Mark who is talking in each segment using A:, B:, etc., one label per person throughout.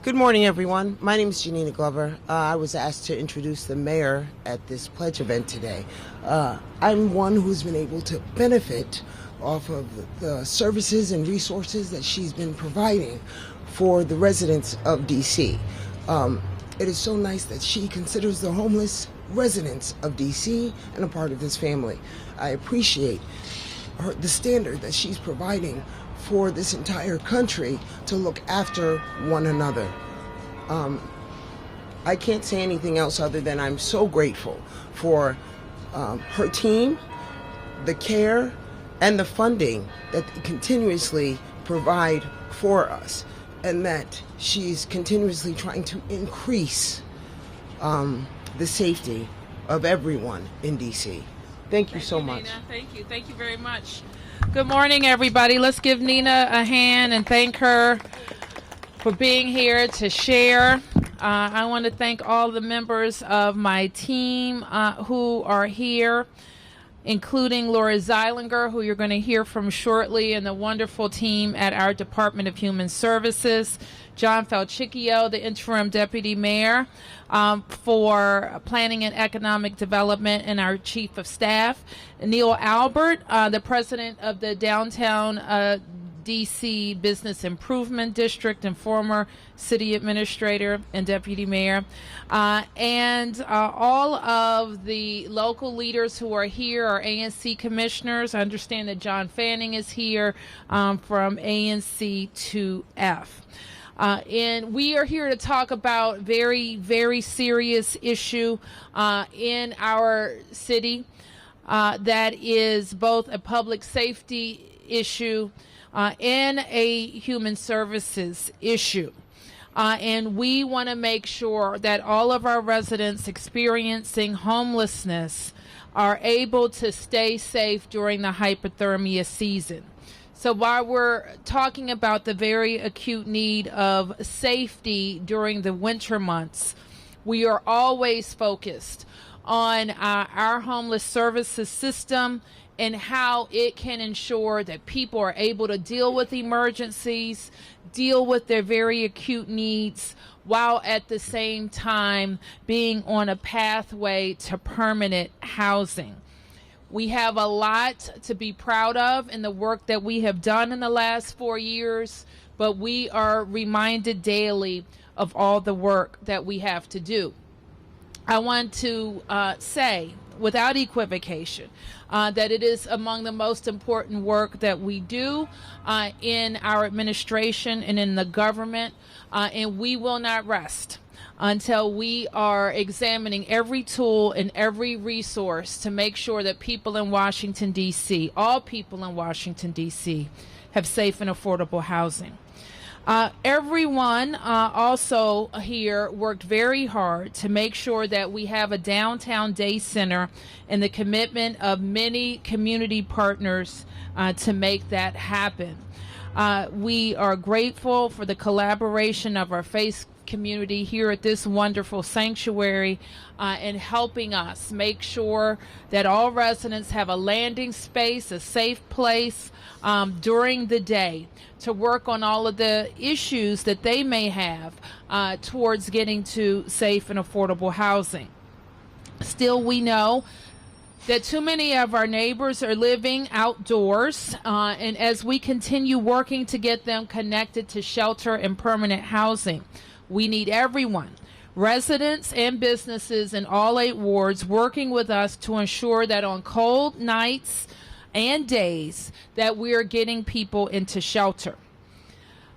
A: Good morning, everyone. My name is Janina Glover. I was asked to introduce the mayor at this pledge event today. I'm one who's been able to benefit off of the services and resources that she's been providing for the residents of D.C. It is so nice that she considers the homeless residents of D.C. and a part of this family. I appreciate the standard that she's providing for this entire country to look after one another. I can't say anything else other than I'm so grateful for her team, the care, and the funding that they continuously provide for us, and that she's continuously trying to increase the safety of everyone in D.C. Thank you so much.
B: Nina. Thank you very much. Good morning, everybody. Let's give Nina a hand and thank her for being here to share. I want to thank all the members of my team who are here, including Laura Zeilinger, who you're going to hear from shortly, and the wonderful team at our Department of Human Services, John Falchicchio, the interim deputy mayor, for planning and economic development, and our chief of staff, Neil Albert, the president of the downtown D.C. Business Improvement District and former city administrator and deputy mayor, and all of the local leaders who are here, our ANC commissioners. I understand that John Fanning is here from ANC 2F. And we are here to talk about very, very serious issue in our city that is both a public safety issue and a human services issue. And we want to make sure that all of our residents experiencing homelessness are able to stay safe during the hypothermia season. So while we're talking about the very acute need of safety during the winter months, we are always focused on our homeless services system and how it can ensure that people are able to deal with emergencies, deal with their very acute needs, while at the same time being on a pathway to permanent housing. We have a lot to be proud of in the work that we have done in the last 4 years, but we are reminded daily of all the work that we have to do. I want to say, without equivocation, that it is among the most important work that we do in our administration and in the government, and we will not rest until we are examining every tool and every resource to make sure that people in Washington, D.C., all people in Washington, D.C., have safe and affordable housing. Everyone also here worked very hard to make sure that we have a downtown day center and the commitment of many community partners to make that happen. We are grateful for the collaboration of our faith community here at this wonderful sanctuary in helping us make sure that all residents have a landing space, a safe place during the day to work on all of the issues that they may have towards getting to safe and affordable housing. Still, we know that too many of our neighbors are living outdoors, and as we continue working to get them connected to shelter and permanent housing, we need everyone, residents and businesses in all 8 wards, working with us to ensure that on cold nights and days that we are getting people into shelter.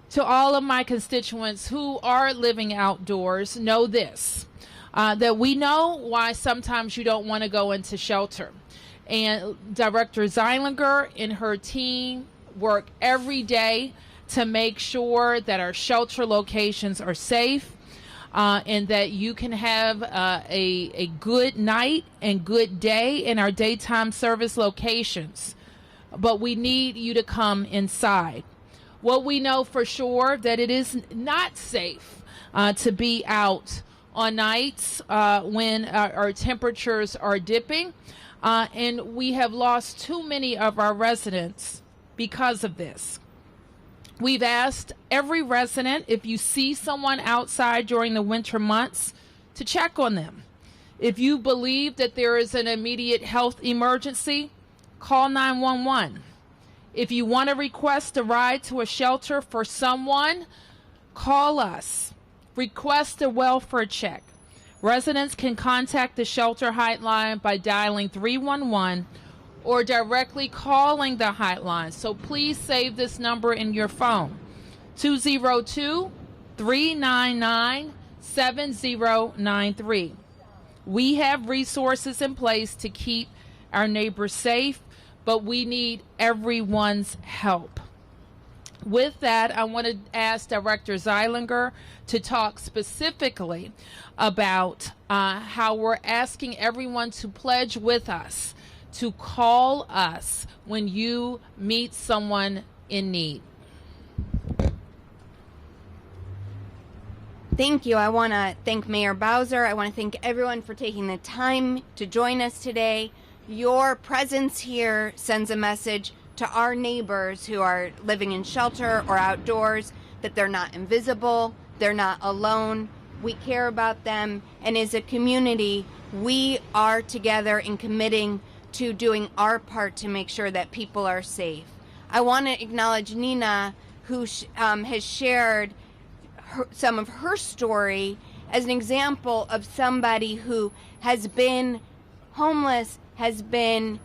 B: To all of my constituents who are living outdoors, know this, that we know why sometimes you don't want to go into shelter. And Director Zeilinger and her team work every day to make sure that our shelter locations are safe and that you can have a good night and good day in our daytime service locations. But we need you to come inside. What we know for sure that it is not safe to be out on nights when our temperatures are dipping, and we have lost too many of our residents because of this. We've asked every resident, if you see someone outside during the winter months, to check on them. If you believe that there is an immediate health emergency, call 911. If you want to request a ride to a shelter for someone, call us. Request a welfare check. Residents can contact the shelter hotline by dialing 311 or directly calling the hotline. So please save this number in your phone, 202-399-7093. We have resources in place to keep our neighbors safe, but we need everyone's help. With that, I want to ask Director Zeilinger to talk specifically about how we're asking everyone to pledge with us, to call us when you meet someone in need.
C: Thank you. I want to thank Mayor Bowser. I want to thank everyone for taking the time to join us today. Your presence here sends a message to our neighbors who are living in shelter or outdoors that they're not invisible, they're not alone. We care about them, and as a community, we are together in committing to doing our part to make sure that people are safe. I want to acknowledge Nina, who has shared some of her story as an example of somebody who has been homeless, has been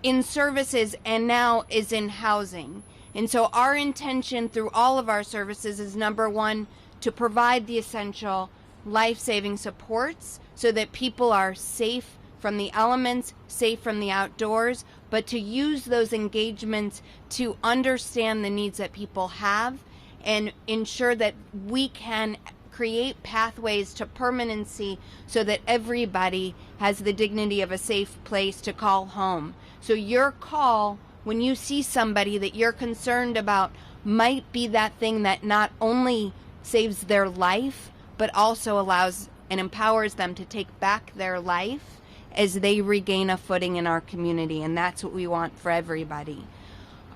C: in services, and now is in housing. And so our intention through all of our services is, number one, to provide the essential life-saving supports so that people are safe from the elements, safe from the outdoors, but to use those engagements to understand the needs that people have and ensure that we can create pathways to permanency so that everybody has the dignity of a safe place to call home. So your call, when you see somebody that you're concerned about, might be that thing that not only saves their life, but also allows and empowers them to take back their life as they regain a footing in our community. And that's what we want for everybody.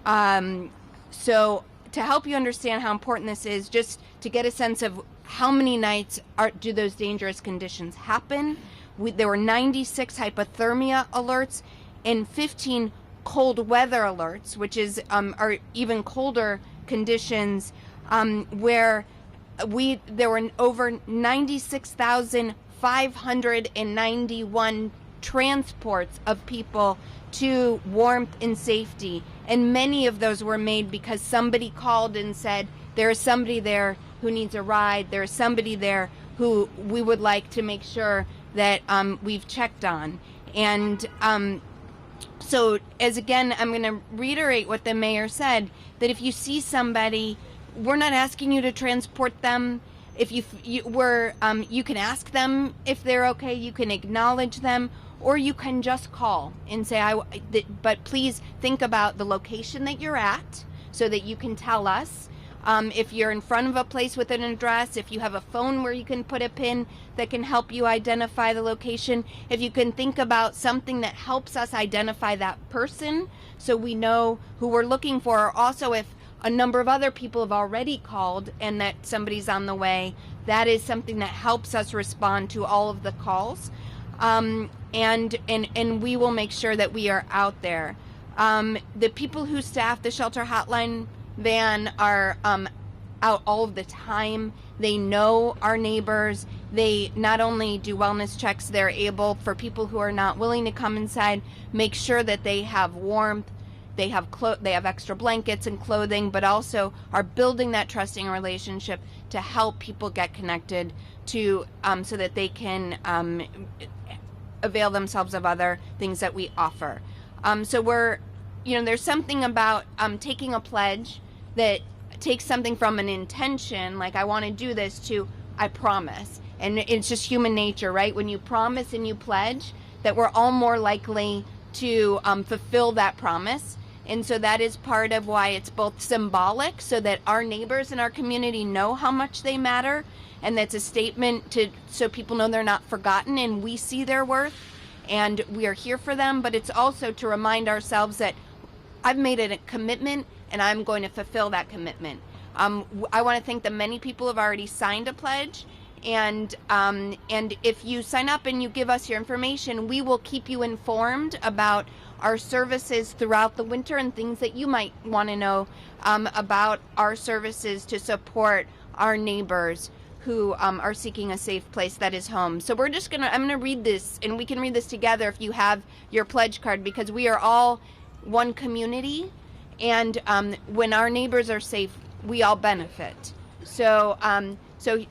C: So to help you understand how important this is, just to get a sense of how many nights do those dangerous conditions happen. There were 96 hypothermia alerts and 15 cold weather alerts, which is are even colder conditions, where there were over 96,591 transports of people to warmth and safety, and many of those were made because somebody called and said there is somebody there who needs a ride, there is somebody there who we would like to make sure that we've checked on. And so as again, I'm going to reiterate what the mayor said, that if you see somebody, we're not asking you to transport them. If you can ask them if they're okay, you can acknowledge them, or you can just call and say, but please think about the location that you're at so that you can tell us. If you're in front of a place with an address, if you have a phone where you can put a pin that can help you identify the location, if you can think about something that helps us identify that person so we know who we're looking for, or also if a number of other people have already called and that somebody's on the way, that is something that helps us respond to all of the calls. And we will make sure that we are out there. The people who staff the shelter hotline van are out all of the time. They know our neighbors. They not only do wellness checks, they're able, for people who are not willing to come inside, make sure that they have warmth, they have extra blankets and clothing, but also are building that trusting relationship to help people get connected to so that they can avail themselves of other things that we offer. So there's something about taking a pledge that takes something from an intention, like I want to do this, to I promise. And it's just human nature, right? When you promise and you pledge, that we're all more likely to fulfill that promise. And so that is part of why it's both symbolic, so that our neighbors in our community know how much they matter, and that's a statement so people know they're not forgotten and we see their worth and we are here for them. But it's also to remind ourselves that I've made it a commitment and I'm going to fulfill that commitment. I want to thank the many people who have already signed a pledge, and if you sign up and you give us your information, we will keep you informed about our services throughout the winter and things that you might want to know about our services to support our neighbors who are seeking a safe place that is home. So I'm gonna read this, and we can read this together if you have your pledge card, because we are all one community, and when our neighbors are safe, we all benefit. So we're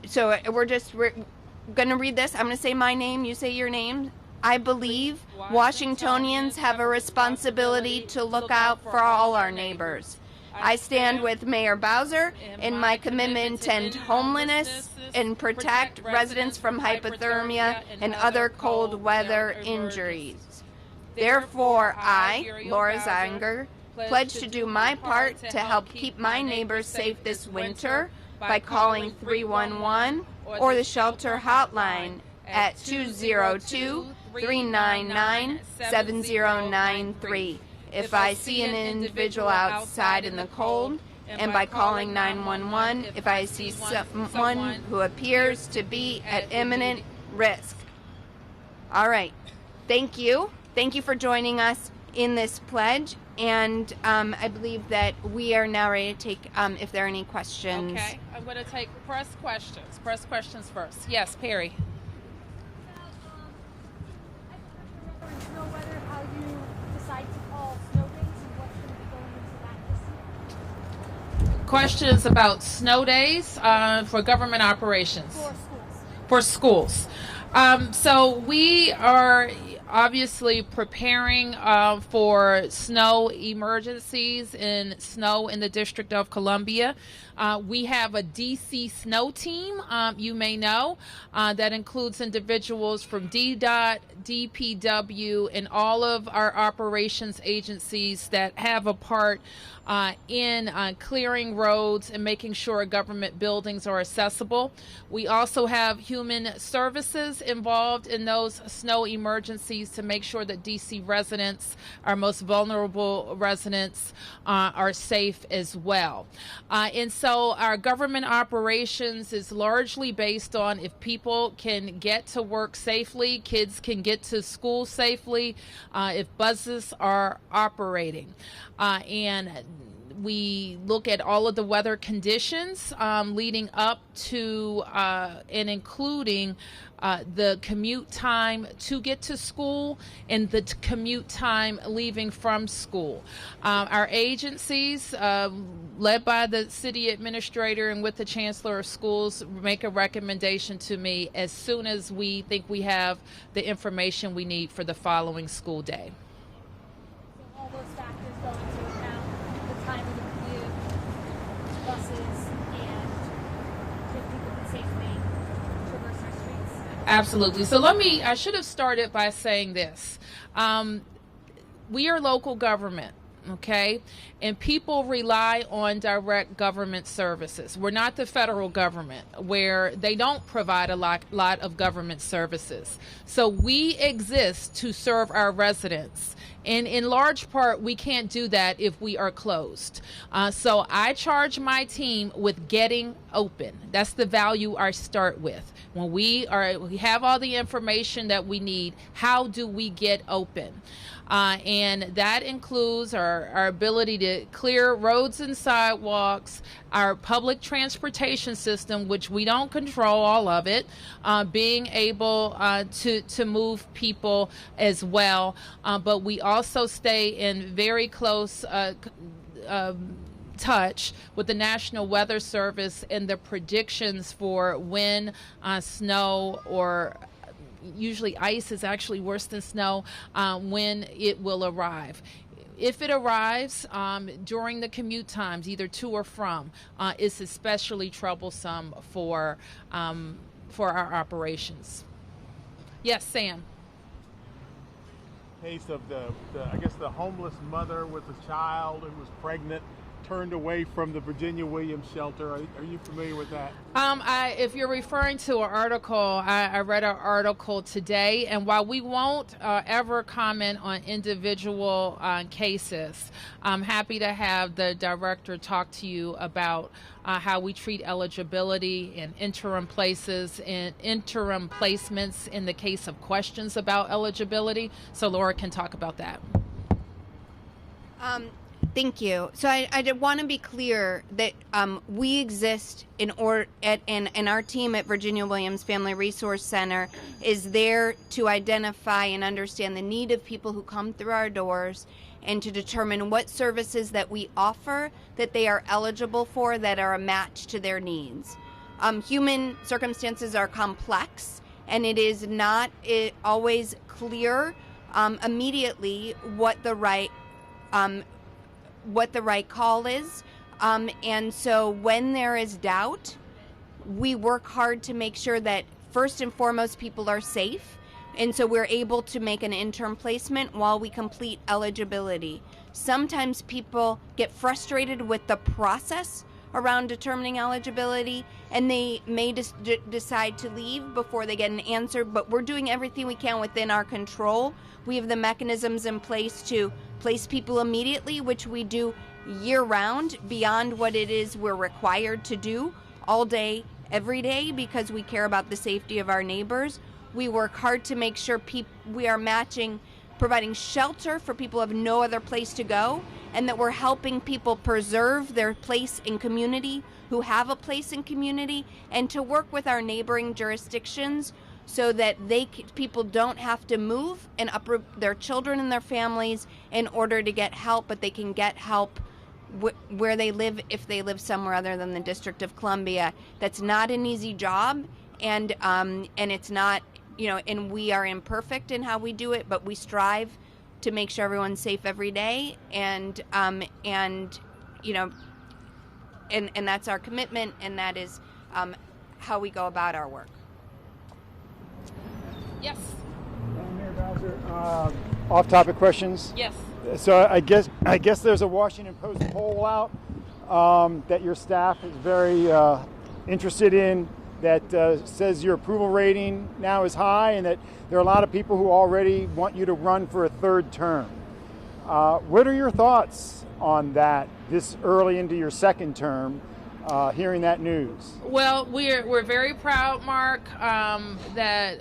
C: gonna read this. I'm gonna say my name, you say your name. I believe Washingtonians have a responsibility to look out for all our neighbors. I stand with Mayor Bowser in my commitment to end homelessness and protect residents from hypothermia and other cold weather injuries. Therefore, I, Laura Zanger, pledge to do my part to help keep my neighbors safe this winter by calling 311 or the shelter hotline at 202-399-7093. If I see an individual outside in the cold, and by calling 911 if I see someone who appears to be at imminent risk. All right. Thank you. Thank you for joining us in this pledge. And I believe that we are now ready to take, if there are any questions.
B: Okay. I'm going to take press questions. Press questions first. Yes, Perry. Questions about snow days for government operations. For schools. So we are obviously preparing for snow emergencies and snow in the District of Columbia. We have a DC snow team, you may know, that includes individuals from DDOT, DPW, and all of our operations agencies that have a part in clearing roads and making sure government buildings are accessible. We also have human services involved in those snow emergencies to make sure that DC residents, our most vulnerable residents, are safe as well. And so our government operations is largely based on if people can get to work safely, kids can get to school safely, if buses are operating. And we look at all of the weather conditions leading up to and including the commute time to get to school and the commute time leaving from school. Our agencies, led by the city administrator and with the chancellor of schools, make a recommendation to me as soon as we think we have the information we need for the following school day.
D: So all those factors go into account, the time of the commute, buses, and if people can safely traverse our streets.
B: Absolutely. So I should have started by saying this. We are local government, okay? And people rely on direct government services. We're not the federal government where they don't provide a lot of government services. So we exist to serve our residents. And in large part, we can't do that if we are closed. So I charge my team with getting open. That's the value I start with. When we have all the information that we need, how do we get open? And that includes our ability to clear roads and sidewalks, our public transportation system, which we don't control all of it, being able to move people as well. But we also stay in very close touch with the National Weather Service and the predictions for when snow, or usually ice is actually worse than snow, when it will arrive. If it arrives during the commute times, either to or from, it's especially troublesome for our operations. Yes, Sam.
E: Case of the I guess the homeless mother with a child who was pregnant turned away from the Virginia Williams shelter. Are you familiar with that?
B: If you're referring to an article, I read an article today, and while we won't ever comment on individual cases, I'm happy to have the director talk to you about how we treat eligibility and interim places and interim placements in the case of questions about eligibility. So Laura can talk about that.
C: Thank you. So I want to be clear that we exist and our team at Virginia Williams Family Resource Center is there to identify and understand the need of people who come through our doors and to determine what services that we offer that they are eligible for that are a match to their needs. Human circumstances are complex, and it is not always clear immediately what the right call is. And so when there is doubt, we work hard to make sure that first and foremost people are safe. And so we're able to make an interim placement while we complete eligibility. Sometimes people get frustrated with the process around determining eligibility, and they may decide to leave before they get an answer, but we're doing everything we can within our control. We have the mechanisms in place to place people immediately, which we do year-round, beyond what it is we're required to do all day, every day, because we care about the safety of our neighbors. We work hard to make sure we are providing shelter for people who have no other place to go, and that we're helping people preserve their place in community who have a place in community, and to work with our neighboring jurisdictions so that people don't have to move and uproot their children and their families in order to get help, but they can get help where they live if they live somewhere other than the District of Columbia. That's not an easy job, and it's not, and we are imperfect in how we do it, but we strive to make sure everyone's safe every day, and that's our commitment, and that is how we go about our work.
B: Yes.
F: Mayor Bowser, off-topic questions.
B: Yes.
F: So I guess there's a Washington Post poll out that your staff is very interested in, that says your approval rating now is high, and that there are a lot of people who already want you to run for a third term. What are your thoughts on that this early into your second term, hearing that news?
B: Well, we're very proud, Mark, that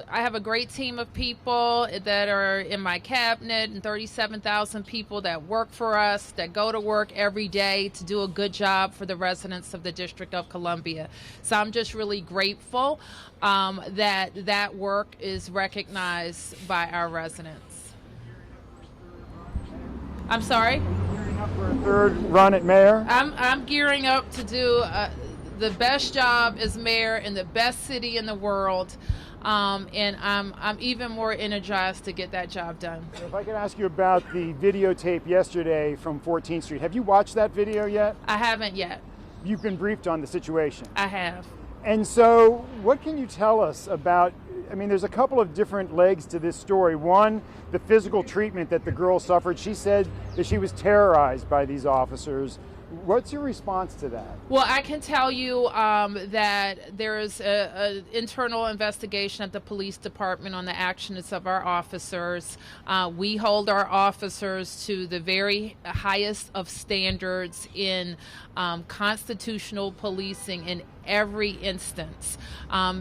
B: I have a great team of people that are in my cabinet, and 37,000 people that work for us, that go to work every day to do a good job for the residents of the District of Columbia. So I'm just really grateful that work is recognized by our residents. I'm sorry?
F: Gearing up for a third run at mayor?
B: I'm gearing up to do the best job as mayor in the best city in the world, and I'm even more energized to get that job done.
F: If I could ask you about the videotape yesterday from 14th Street. Have you watched that video yet?
B: I haven't yet.
F: You've been briefed on the situation.
B: I have.
F: And so what can you tell us about, there's a couple of different legs to this story. One, the physical treatment that the girl suffered. She said that she was terrorized by these officers. What's your response to that?
B: Well, I can tell you that there is an internal investigation at the police department on the actions of our officers. We hold our officers to the very highest of standards in constitutional policing in every instance.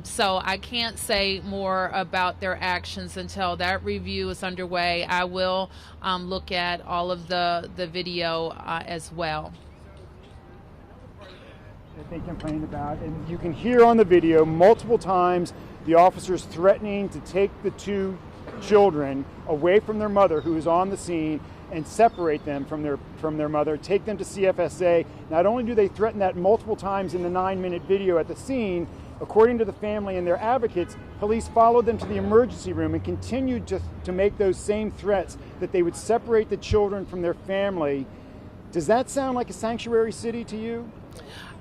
B: So I can't say more about their actions until that review is underway. I will look at all of the video as well.
F: That they complained about, and you can hear on the video multiple times the officers threatening to take the two children away from their mother, who is on the scene, and separate them from their mother, take them to CFSA. Not only do they threaten that multiple times in the 9-minute video at the scene, according to the family and their advocates, police followed them to the emergency room and continued to make those same threats, that they would separate the children from their family. Does that sound like a sanctuary city to you?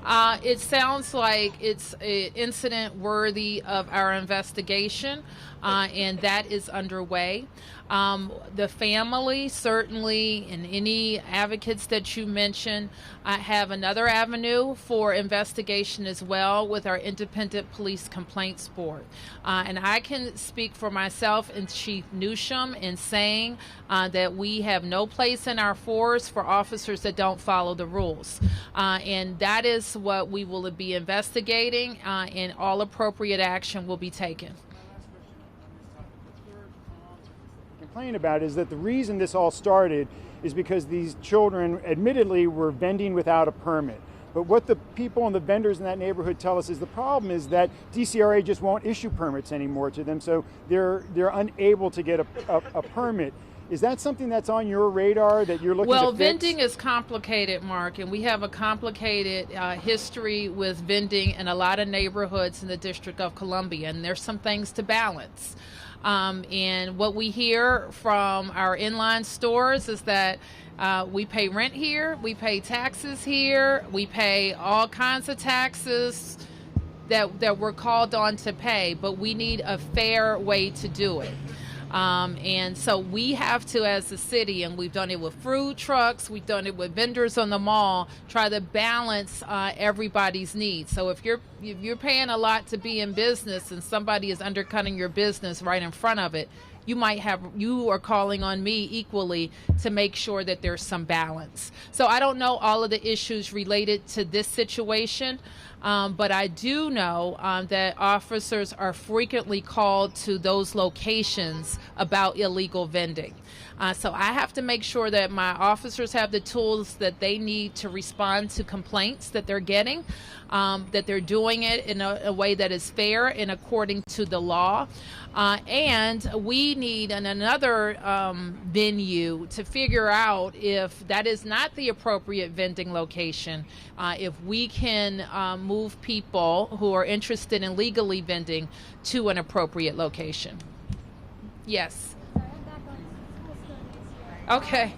B: It sounds like it's an incident worthy of our investigation, and that is underway. The family, certainly, and any advocates that you mentioned, have another avenue for investigation as well with our Independent Police Complaints Board. And I can speak for myself and Chief Newsham in saying that we have no place in our force for officers that don't follow the rules. And that is what we will be investigating, and all appropriate action will be taken.
F: Complain about is that the reason this all started is because these children admittedly were vending without a permit. But what the people and the vendors in that neighborhood tell us is the problem is that DCRA just won't issue permits anymore to them, so they're unable to get a permit. Is that something that's on your radar that you're looking to fix?
B: Well, vending is complicated, Mark, and we have a complicated history with vending in a lot of neighborhoods in the District of Columbia, and there's some things to balance. And what we hear from our inline stores is that we pay rent here, we pay taxes here, we pay all kinds of taxes that we're called on to pay, but we need a fair way to do it. And so we have to, as a city, and we've done it with food trucks, we've done it with vendors on the mall, try to balance everybody's needs. So if you're paying a lot to be in business and somebody is undercutting your business right in front of it, you are calling on me equally to make sure that there's some balance. So I don't know all of the issues related to this situation, but I do know that officers are frequently called to those locations about illegal vending. So I have to make sure that my officers have the tools that they need to respond to complaints that they're getting, that they're doing it in a way that is fair and according to the law. And we need another venue to figure out if that is not the appropriate vending location, if we can move people who are interested in legally vending to an appropriate location. Yes. Okay.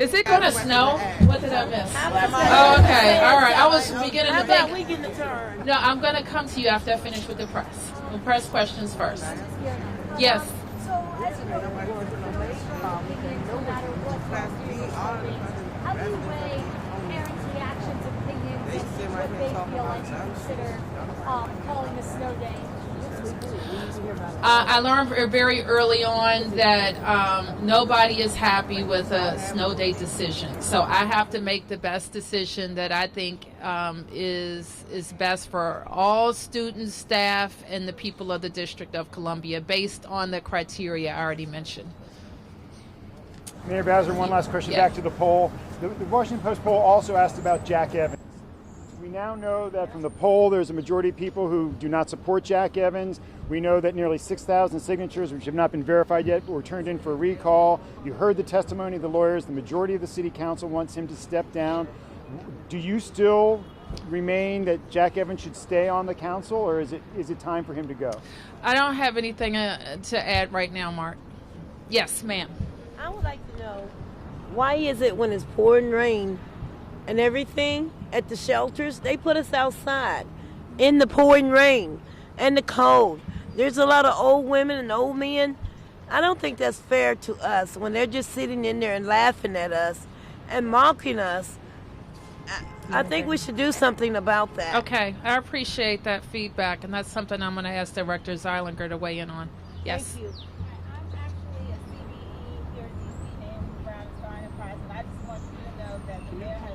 B: Is it going to snow? What did I miss? Oh, okay. All right. I was beginning to think.
G: We get the turn?
B: No, I'm going to come to you after I finish with the press. We'll press questions first. Yes.
D: So, as you know, opinions, no matter what how do you weigh parents' reactions, opinions, and what they feel like to consider calling a snow day?
B: I learned very early on that nobody is happy with a snow day decision. So I have to make the best decision that I think is best for all students, staff, and the people of the District of Columbia based on the criteria I already mentioned.
F: Mayor Bowser, one last question
B: Yeah.
F: back to the poll. The Washington Post poll also asked about Jack Evans. We now know that from the poll there's a majority of people who do not support Jack Evans. We know that nearly 6,000 signatures, which have not been verified yet, were turned in for a recall. You heard the testimony of the lawyers. The majority of the city council wants him to step down. Do you still remain that Jack Evans should stay on the council, or is it time for him to go?
B: I don't have anything to add right now, Mark. Yes, ma'am.
G: I would like to know, why is it when it's pouring rain and everything at the shelters, they put us outside in the pouring rain and the cold? There's a lot of old women and old men. I don't think that's fair to us when they're just sitting in there and laughing at us and mocking us. I think we should do something about that.
B: Okay, I appreciate that feedback, and that's something I'm going to ask Director Zeilinger to weigh in on. Yes.
G: Thank you.
H: I'm actually a CBE here in DC named Brown Star Enterprise, and I just want you to know that the mayor has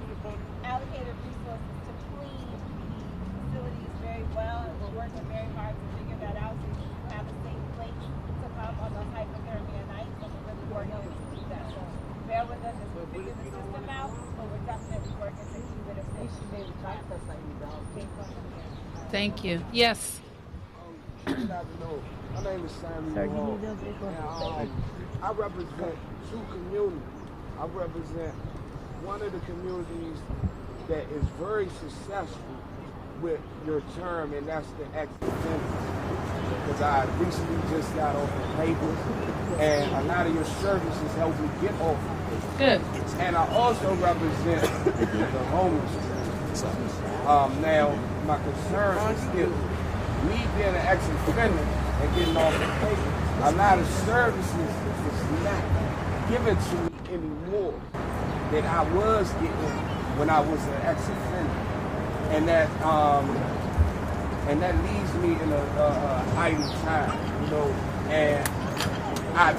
H: allocated resources to clean the facilities very well, and we're working very hard to figure that out so you have a safe place to come on those hypothermia nights, and we're really working to do that. So bear with us as we figure the system out, but we're definitely working to keep it a safe place.
B: Thank you. Yes.
I: My name is Samuel Hall, and I represent two communities. I represent one of the communities that is very successful with your term, and that's the ex-offenders. Because I recently just got off the papers, and a lot of your services helped me get off of it.
B: Good.
I: And I also represent the homeless. Now, my concern is if me being an ex-offender and getting off the paper, a lot of services is not given to me anymore that I was getting when I was an ex-offender, and that leaves me in a idle time, you know. And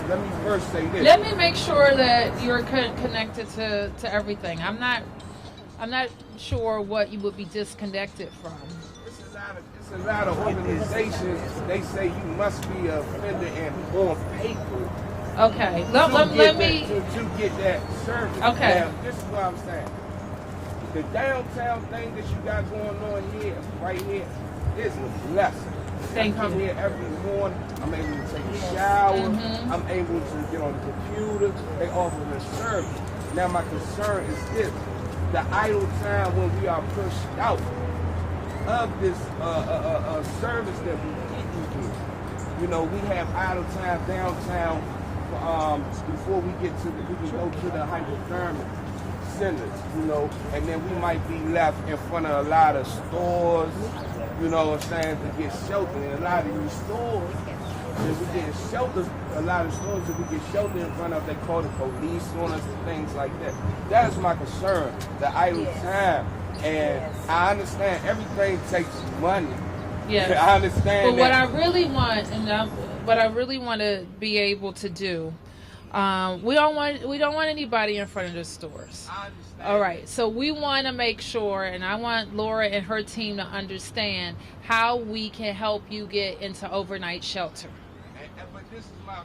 I: let me first say this.
B: Let me make sure that you're connected to everything. I'm not sure what you would be disconnected from.
I: It's a lot of organizations. They say you must be an offender and on paper.
B: Okay. Let me
I: to get that service.
B: Okay.
I: Now, this is what I'm saying. The downtown thing that you got going on here, right here, is a blessing.
B: Thank
I: I come
B: you.
I: here every morning. I'm able to take a shower. I'm able to get on the computer. They offer the service. Now my concern is this: the idle time when we are pushed out of this service that we get here. You know, we have idle time downtown before we get to we can go to the hypothermia centers, you know, and then we might be left in front of a lot of stores, you know what I'm saying, to get shelter. And a lot of these stores, if we get shelter, a lot of stores that we get shelter in front of, they call the police on us and things like that. That is my concern, the idle time. And I understand everything takes money.
B: Yes.
I: I understand.
B: But what I really want, and what I really want to be able to do, we don't want anybody in front of the stores.
I: I understand.
B: All right, so we want to make sure, and I want Laura and her team to understand how we can help you get into overnight shelter.
I: But this is my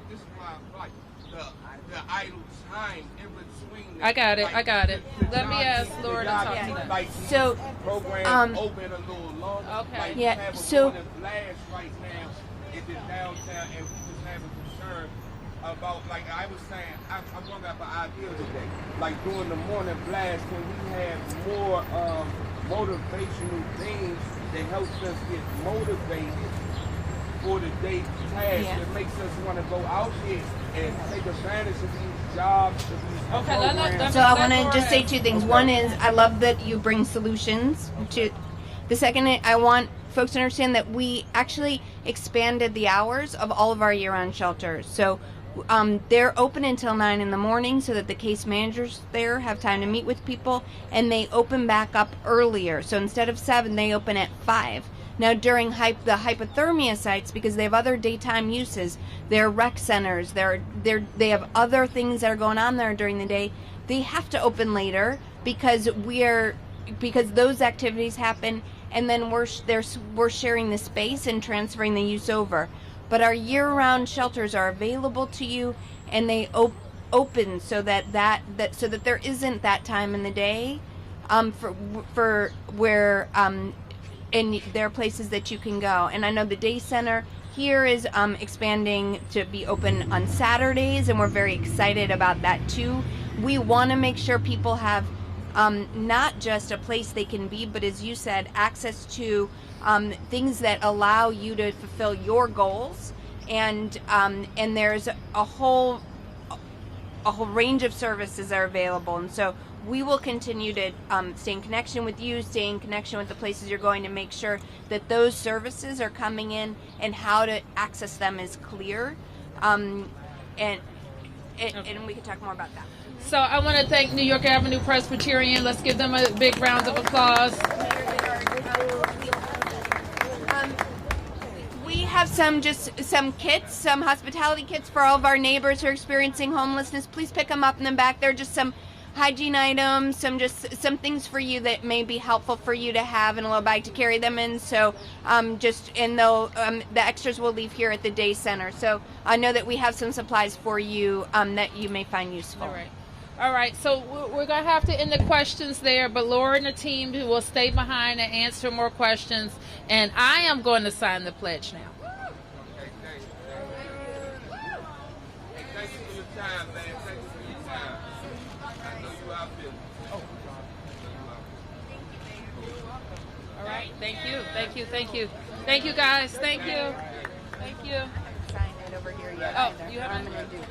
I: like the idle time in between.
B: I got it. Let me ask Laura to talk to them.
I: Like
C: So,
I: programs open a little longer.
B: Okay.
I: Like
C: Yeah,
I: we have a
C: so-
I: morning blast right now in the downtown, and we just have a concern about, like I was saying, I brought up an idea today. Like during the morning blast, can we have more motivational things that helps us get motivated for the day's task?
C: Yeah.
I: That makes us want to go out here and take advantage of these jobs, of these
B: Okay,
I: programs.
C: So I want to just say two things. One is I love that you bring solutions to. The second, I want folks to understand that we actually expanded the hours of all of our year-round shelters. So they're open until 9 in the morning so that the case managers there have time to meet with people, and they open back up earlier. So instead of 7, they open at 5. Now during the hypothermia sites, because they have other daytime uses, they're rec centers, they have other things that are going on there during the day, they have to open later because those activities happen, and then we're sharing the space and transferring the use over. But our year-round shelters are available to you, and they open so that there isn't that time in the day for where and there are places that you can go. And I know the day center here is expanding to be open on Saturdays, and we're very excited about that too. We want to make sure people have not just a place they can be, but as you said, access to things that allow you to fulfill your goals. And there's a whole range of services that are available. And so we will continue to stay in connection with you, stay in connection with the places you're going, to make sure that those services are coming in and how to access them is clear. And we can talk more about that.
B: So I want to thank New York Avenue Presbyterian. Let's give them a big round of applause.
C: We have some kits, some hospitality kits for all of our neighbors who are experiencing homelessness. Please pick them up in the back. They're just some hygiene items, some things for you that may be helpful for you to have in a little bag to carry them in. So the extras will leave here at the day center. So I know that we have some supplies for you that you may find useful.
B: All right, so we're going to have to end the questions there, but Laura and the team will stay behind and answer more questions, and I am going to sign the pledge now.
I: Thank you for your time, man. Thank you for your time. I know you out there.
B: All right, thank you. Thank you, guys. Thank you.
C: Sign it over here yet.
B: Oh, you haven't?
C: I'm going to do